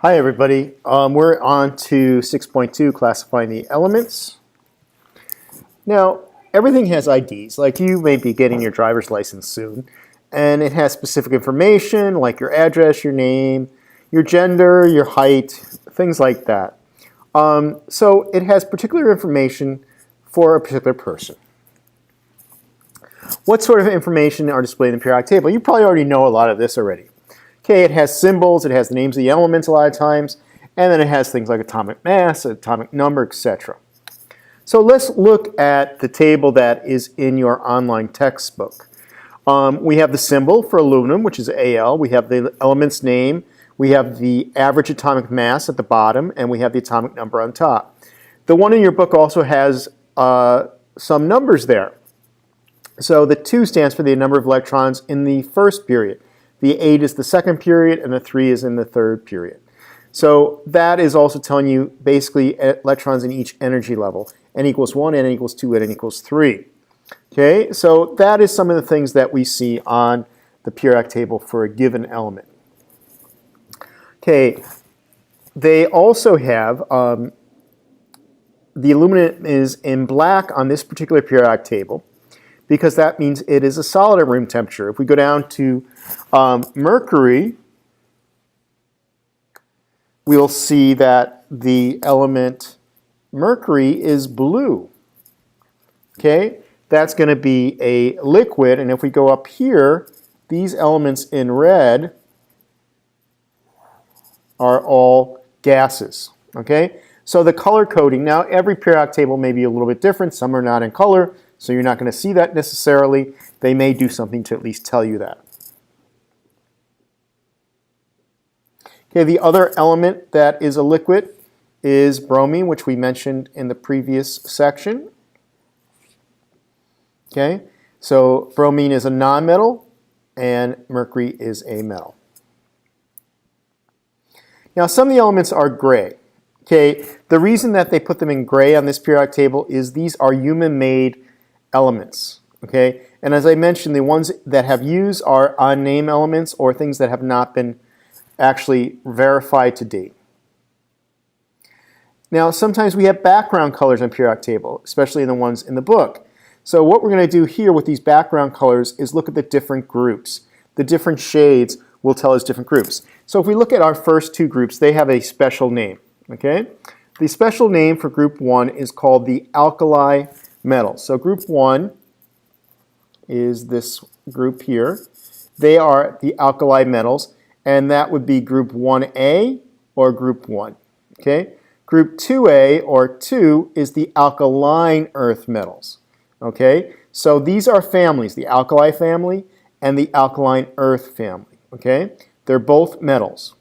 Hi everybody, we're on to 6.2, classifying the elements. Now, everything has IDs, like you may be getting your driver's license soon, and it has specific information like your address, your name, your gender, your height, things like that. So it has particular information for a particular person. What sort of information are displayed in the periodic table? You probably already know a lot of this already. Okay, it has symbols, it has the names of the elements a lot of times, and then it has things like atomic mass, atomic number, etc. So let's look at the table that is in your online textbook. We have the symbol for aluminum, which is Al. We have the element's name. We have the average atomic mass at the bottom, and we have the atomic number on top. The one in your book also has some numbers there. So the 2 stands for the number of electrons in the first period. The 8 is the second period, and the 3 is in the third period. So that is also telling you basically electrons in each energy level. N equals 1, N equals 2, and N equals 3. Okay, so that is some of the things that we see on the periodic table for a given element. Okay, they also have, the aluminum is in black on this particular periodic table, because that means it is a solid at room temperature. If we go down to mercury, we'll see that the element mercury is blue. Okay, that's going to be a liquid, and if we go up here, these elements in red are all gases. Okay, so the color coding, now every periodic table may be a little bit different. Some are not in color, so you're not going to see that necessarily. They may do something to at least tell you that. Okay, the other element that is a liquid is bromine, which we mentioned in the previous section. Okay, so bromine is a nonmetal and mercury is a metal. Now some of the elements are gray. Okay, the reason that they put them in gray on this periodic table is these are human-made elements. Okay, and as I mentioned, the ones that have used are unnamed elements or things that have not been actually verified to date. Now sometimes we have background colors on periodic table, especially in the ones in the book. So what we're going to do here with these background colors is look at the different groups. The different shades will tell us different groups. So if we look at our first 2 groups, they have a special name. Okay, the special name for group 1 is called the alkali metals. So group 1 is this group here. They are the alkali metals, and that would be group 1A or group 1. Okay, group 2A or 2 is the alkaline earth metals. Okay, so these are families, the alkali family and the alkaline earth family. Okay, they're both metals.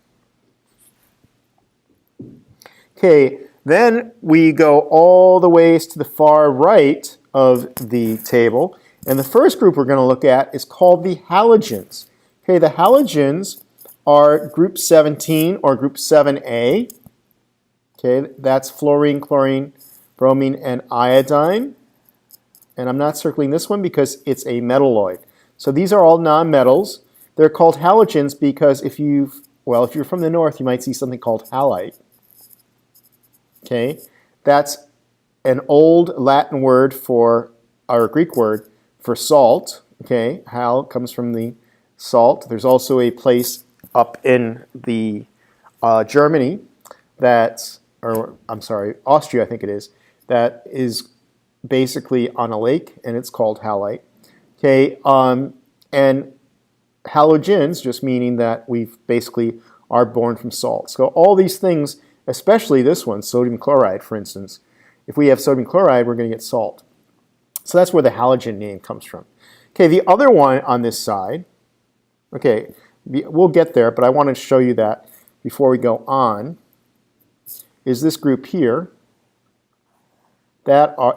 Okay, then we go all the ways to the far right of the table, and the first group we're going to look at is called the halogens. Okay, the halogens are group 17 or group 7A. Okay, that's fluorine, chlorine, bromine, and iodine. And I'm not circling this one because it's a metalloid. So these are all nonmetals. They're called halogens because if you're from the north, you might see something called halite. Okay, that's an old Latin word for, or Greek word for salt. Okay, hal comes from the salt. There's also a place up in the Germany that's, or I'm sorry, Austria I think it is, that is basically on a lake, and it's called halite. Okay, and halogens just meaning that we basically are born from salt. So all these things, especially this one, sodium chloride, for instance, if we have sodium chloride, we're going to get salt. So that's where the halogen name comes from. Okay, the other one on this side, okay, we'll get there, but I wanted to show you that before we go on, is this group here.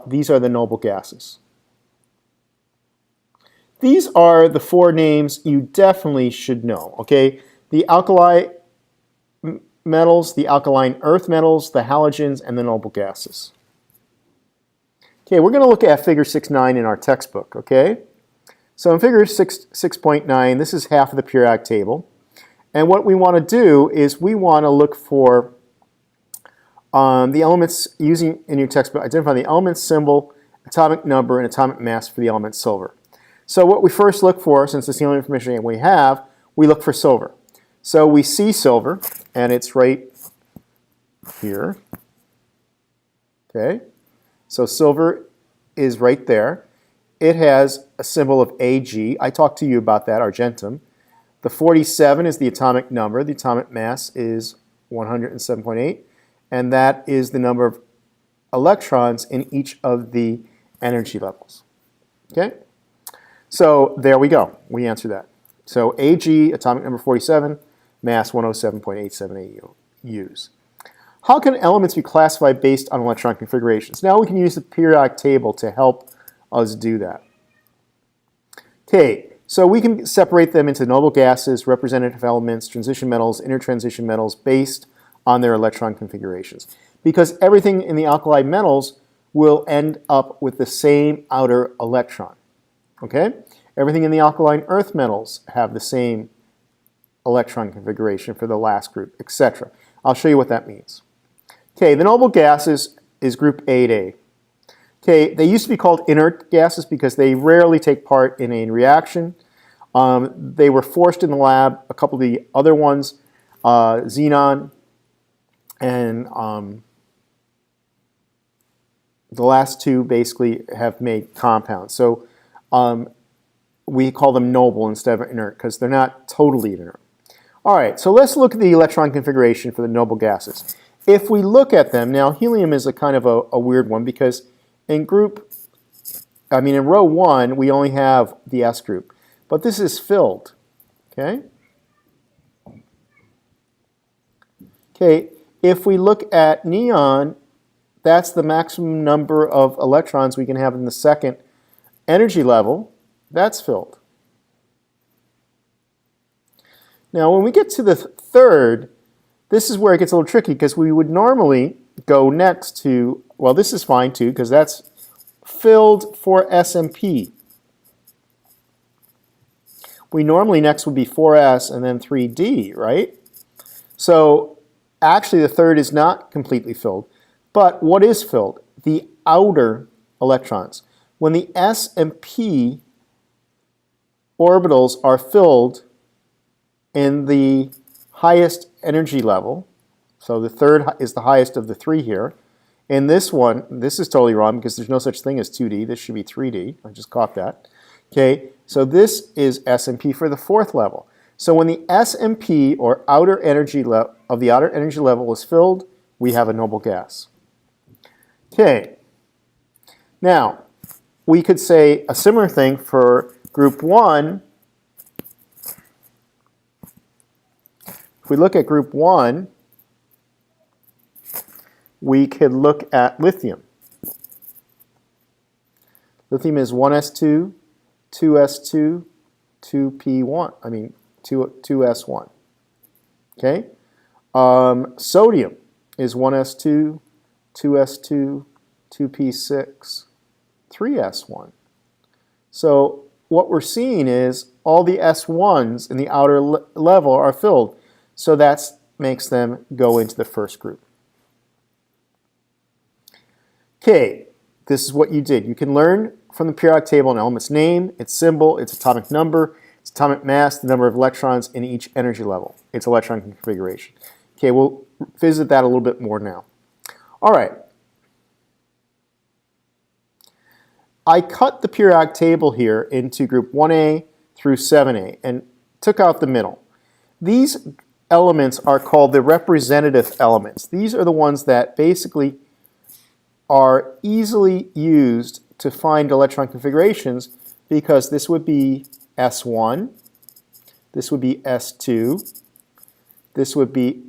These are the noble gases. These are the 4 names you definitely should know. Okay, the alkali metals, the alkaline earth metals, the halogens, and the noble gases. Okay, we're going to look at figure 6.9 in our textbook. Okay, so in figure 6.9, this is half of the periodic table, And what we want to do is we want to look for the elements using in your textbook, identify the element symbol, atomic number, and atomic mass for the element silver. So what we first look for, since it's the only information we have, we look for silver. So we see silver, and it's right here. Okay, so silver is right there. It has a symbol of Ag. I talked to you about that, argentum. The 47 is the atomic number. The atomic mass is 107.8, and that is the number of electrons in each of the energy levels. Okay, so there we go. We answer that. So Ag, atomic number 47, mass 107.87 AUs. How can elements be classified based on electron configurations? Now we can use the periodic table to help us do that. Okay, so we can separate them into noble gases, representative elements, transition metals, intertransition metals based on their electron configurations. Because everything in the alkali metals will end up with the same outer electron. Okay? Everything in the alkaline earth metals have the same electron configuration for the last group, etc. I'll show you what that means. Okay, the noble gases is group 8A. Okay, they used to be called inert gases because they rarely take part in a reaction. They were forced in the lab. A couple of the other ones, xenon, and the last two basically have made compounds. So we call them noble instead of inert because they're not totally inert. All right, so let's look at the electron configuration for the noble gases. If we look at them, now helium is a kind of a weird one because in row 1, we only have the S group. But this is filled, okay? Okay, if we look at neon, that's the maximum number of electrons we can have in the second energy level. That's filled. Now, when we get to the third, this is where it gets a little tricky because we would normally go next to, well, this is fine too because that's filled for S and P. We normally next would be 4S and then 3D, right? So actually the third is not completely filled. But what is filled? The outer electrons. When the S and P orbitals are filled in the highest energy level, so the third is the highest of the three here. In this one, this is totally wrong because there's no such thing as 2D. This should be 3D. I just caught that. Okay, so this is S and P for the fourth level. So when the S and P, or outer energy of the outer energy level, is filled, we have a noble gas. Okay, now we could say a similar thing for group 1. If we look at group 1, we could look at lithium. Lithium is 1s2, 2s2, 2p1. 2s1. Okay. Sodium is 1s2, 2s2, 2p6, 3s1. So what we're seeing is all the s1s in the outer level are filled. So that makes them go into the first group. Okay, this is what you did. You can learn from the periodic table an element's name, its symbol, its atomic number, its atomic mass, the number of electrons in each energy level, its electron configuration. Okay, we'll visit that a little bit more now. All right. I cut the periodic table here into group 1A through 7A and took out the middle. These elements are called the representative elements. These are the ones that basically are easily used to find electron configurations because this would be S1, this would be S2, this would be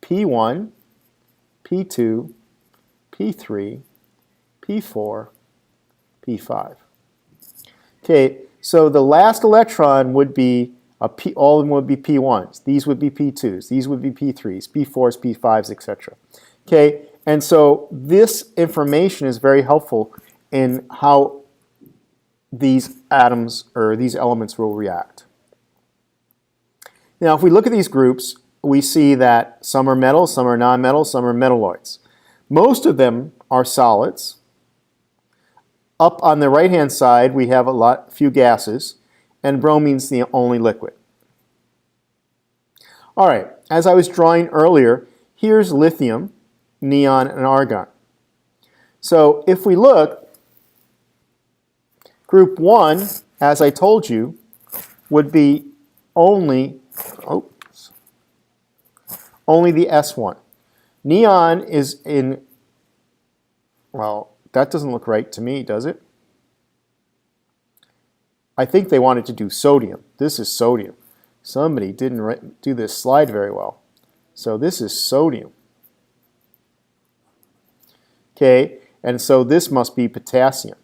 P1, P2, P3, P4, P5. Okay, so the last electron would be all of them would be P1s. These would be P2s. These would be P3s, P4s, P5s, etc. Okay, and so this information is very helpful in how these atoms or these elements will react. Now, if we look at these groups, we see that some are metals, some are non-metals, some are metalloids. Most of them are solids. Up on the right-hand side, we have few gases, and bromine's the only liquid. All right, as I was drawing earlier, here's lithium, neon, and argon. So if we look, group 1, as I told you, would be only the S1. Neon is in, well, that doesn't look right to me, does it? I think they wanted to do sodium. This is sodium. Somebody didn't do this slide very well. So this is sodium. Okay, and so this must be potassium.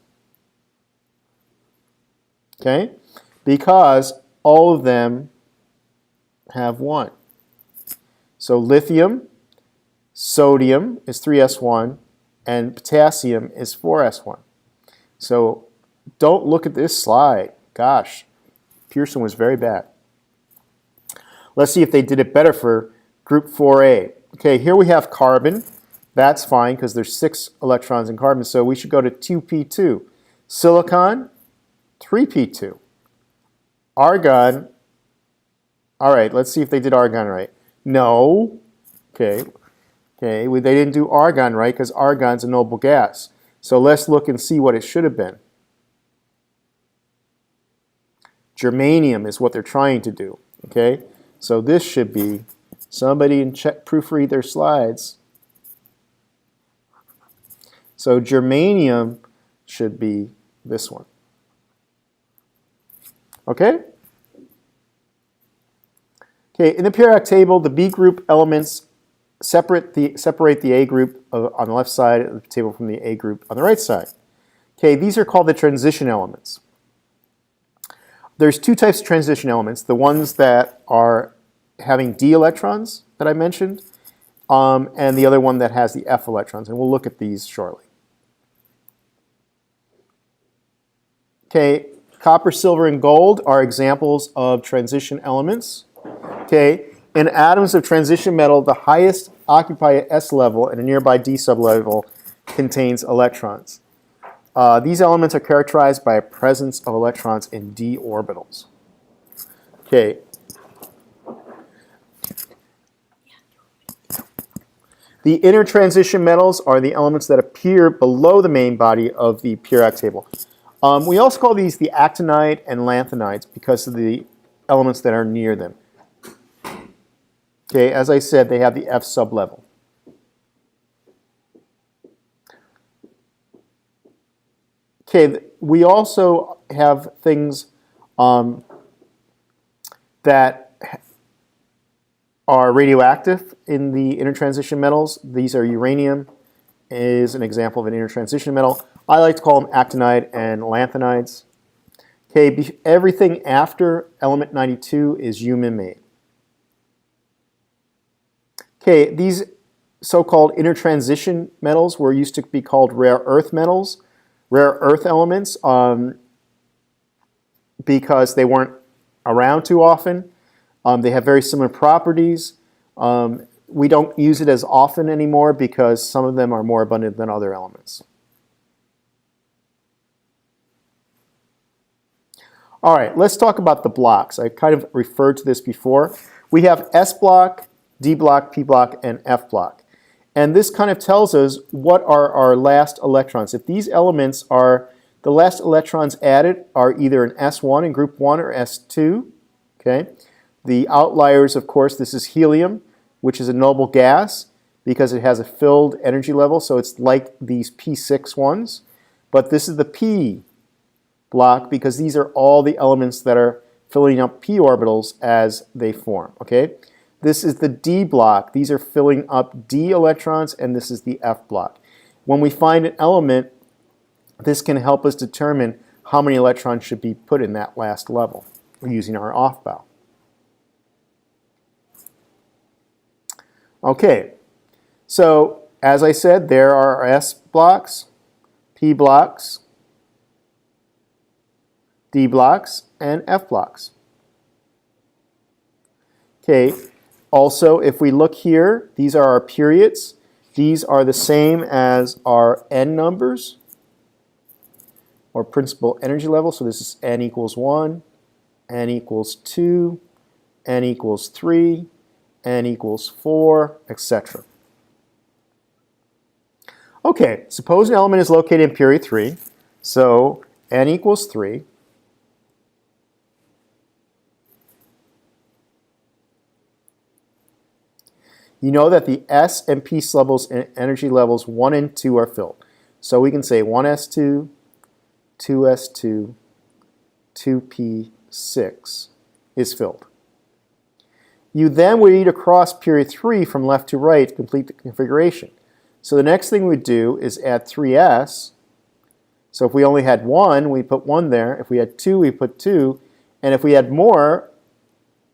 Okay, because all of them have 1. So lithium, sodium is 3s1, and potassium is 4s1. So don't look at this slide. Gosh, Pearson was very bad. Let's see if they did it better for group 4a. Okay, here we have carbon. That's fine because there's 6 electrons in carbon, so we should go to 2p2. Silicon, 3p2. Argon, all right, let's see if they did argon right. No. Okay, they didn't do argon right because argon's a noble gas. So let's look and see what it should have been. Germanium is what they're trying to do. Okay, so this should be, somebody proofread their slides. So germanium should be this one. Okay? Okay, in the periodic table, the B group elements separate the A group on the left side of the table from the A group on the right side. Okay, these are called the transition elements. There's 2 types of transition elements, the ones that are having D electrons that I mentioned, and the other one that has the F electrons, and we'll look at these shortly. Okay, copper, silver, and gold are examples of transition elements. Okay, in atoms of transition metal, the highest occupy at S level and a nearby D sublevel contains electrons. These elements are characterized by a presence of electrons in D orbitals. Okay. The inner transition metals are the elements that appear below the main body of the periodic table. We also call these the actinide and lanthanides because of the elements that are near them. Okay, as I said, they have the F sublevel. Okay, we also have things that are radioactive in the intertransition metals. These are uranium, is an example of an intertransition metal. I like to call them actinide and lanthanides. Okay, everything after element 92 is human made. Okay, these so-called intertransition metals were used to be called rare earth metals, rare earth elements, because they weren't around too often. They have very similar properties. We don't use it as often anymore because some of them are more abundant than other elements. All right, let's talk about the blocks. I kind of referred to this before. We have S block, D block, P block, and F block. And this kind of tells us what are our last electrons. If these elements are, the last electrons added are either an S1 in group 1 or S2. Okay. The outliers, of course, this is helium, which is a noble gas because it has a filled energy level, so it's like these P6 ones. But this is the P block because these are all the elements that are filling up p orbitals as they form. Okay, this is the D block. These are filling up d electrons, and this is the F block. When we find an element, this can help us determine how many electrons should be put in that last level using our off-bow. Okay, so as I said, there are S blocks, P blocks, D blocks, and F blocks. Okay, also if we look here, these are our periods. These are the same as our n numbers, or principal energy level. So this is n equals 1, n equals 2, n equals 3, n equals 4, etc. Okay, suppose an element is located in period 3. So n equals 3. You know that the S and P levels and energy levels 1 and 2 are filled. So we can say 1s2, 2s2, 2p6 is filled. You then would need to cross period 3 from left to right to complete the configuration. So the next thing we'd do is add 3s. So if we only had 1, we put 1 there. If we had 2, we put 2. And if we had more,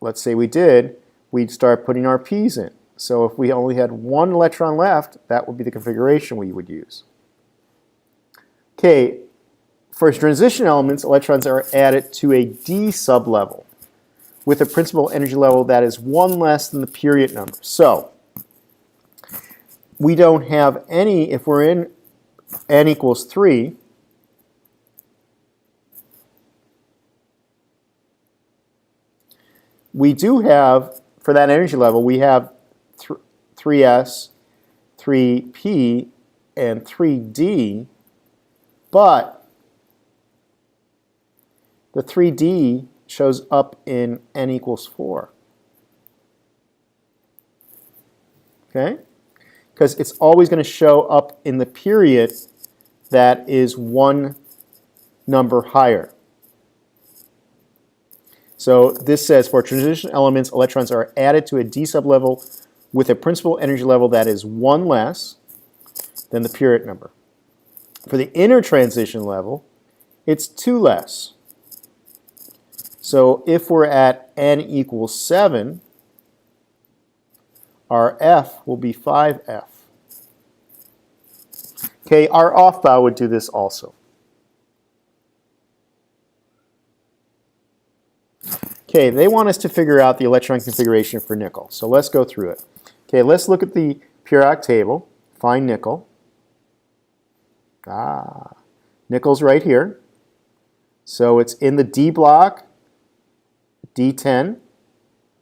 let's say we did, we'd start putting our p's in. So if we only had 1 electron left, that would be the configuration we would use. Okay, for transition elements, electrons are added to a d sublevel with a principal energy level that is 1 less than the period number. So we don't have any, if we're in n equals 3, we do have, for that energy level, we have 3s, 3p, and 3d, but the 3d shows up in n equals 4. Okay? Because it's always going to show up in the period that is 1 number higher. So this says for transition elements, electrons are added to a d sublevel with a principal energy level that is 1 less than the period number. For the inner transition level, it's 2 less. So if we're at n equals 7, our F will be 5F. Okay, our off-bow would do this also. Okay, they want us to figure out the electron configuration for nickel. So let's go through it. Okay, let's look at the periodic table. Find nickel. Nickel's right here. So it's in the D block, D10.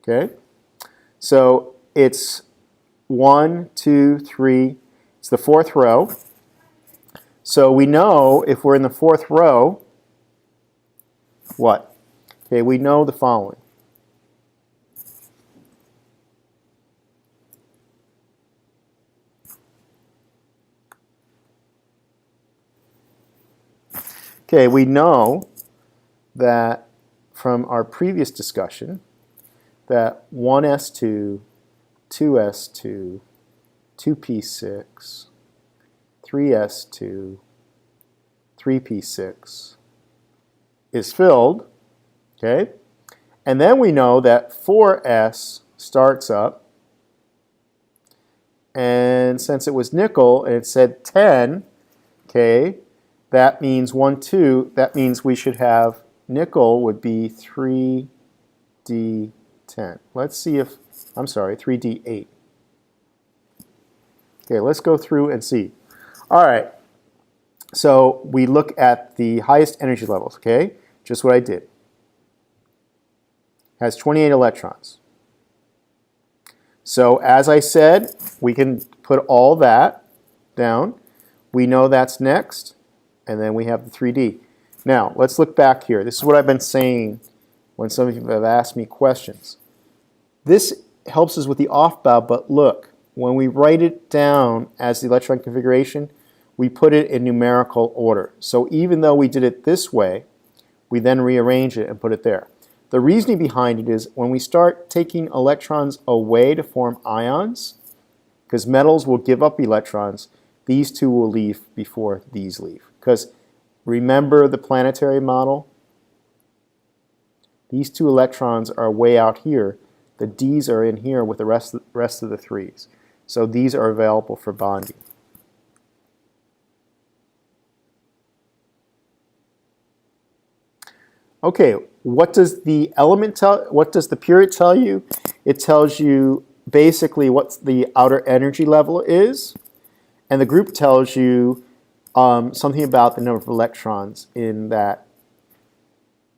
Okay, so it's 1, 2, 3. It's the 4th row. So we know if we're in the 4th row, what? Okay, we know the following. Okay, we know that from our previous discussion that 1s2, 2s2, 2p6, 3s2, 3p6 is filled. Okay, and then we know that 4s starts up, and since it was nickel and it said 10, okay, that means 1, 2, that means we should have nickel would be 3d10. Let's see if, I'm sorry, 3d8. Okay, let's go through and see. All right, so we look at the highest energy levels, okay, just what I did. Has 28 electrons. So as I said, we can put all that down. We know that's next, and then we have the 3D. Now, let's look back here. This is what I've been saying when some of you have asked me questions. This helps us with the off-bow, but look, when we write it down as the electron configuration, we put it in numerical order. So even though we did it this way, we then rearrange it and put it there. The reasoning behind it is when we start taking electrons away to form ions, because metals will give up electrons, these two will leave before these leave. Because remember the planetary model? These two electrons are way out here. The D's are in here with the rest of the 3's. So these are available for bonding. Okay, what does the element tell? What does the period tell you? it tells you basically what the outer energy level is, and the group tells you something about the number of electrons in that,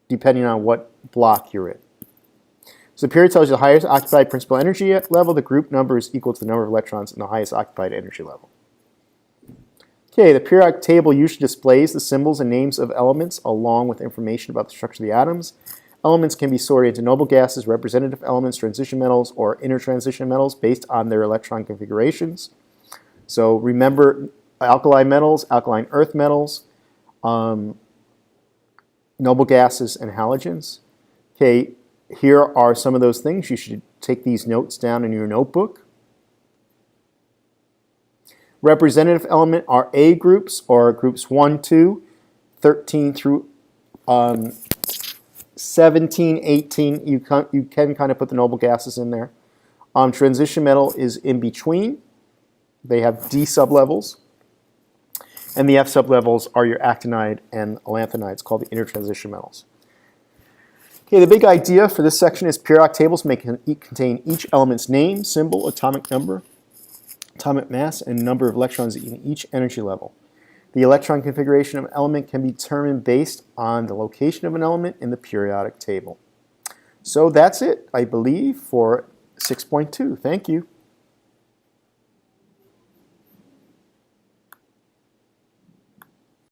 depending on what block you're in. So the period tells you the highest occupied principal energy level. The group number is equal to the number of electrons in the highest occupied energy level. Okay, the periodic table usually displays the symbols and names of elements along with information about the structure of the atoms. Elements can be sorted into noble gases, representative elements, transition metals, or intertransition metals based on their electron configurations. So remember alkali metals, alkaline earth metals, noble gases, and halogens. Okay, here are some of those things. You should take these notes down in your notebook. Representative element are A groups, or groups 1, 2, 13 through 17, 18. You can kind of put the noble gases in there. Transition metal is in between. They have D sublevels. And the F sublevels are your actinide and lanthanides, called the intertransition metals. Okay, the big idea for this section is periodic tables may contain each element's name, symbol, atomic number, atomic mass, and number of electrons in each energy level. The electron configuration of an element can be determined based on the location of an element in the periodic table. So that's it, I believe, for 6.2. Thank you.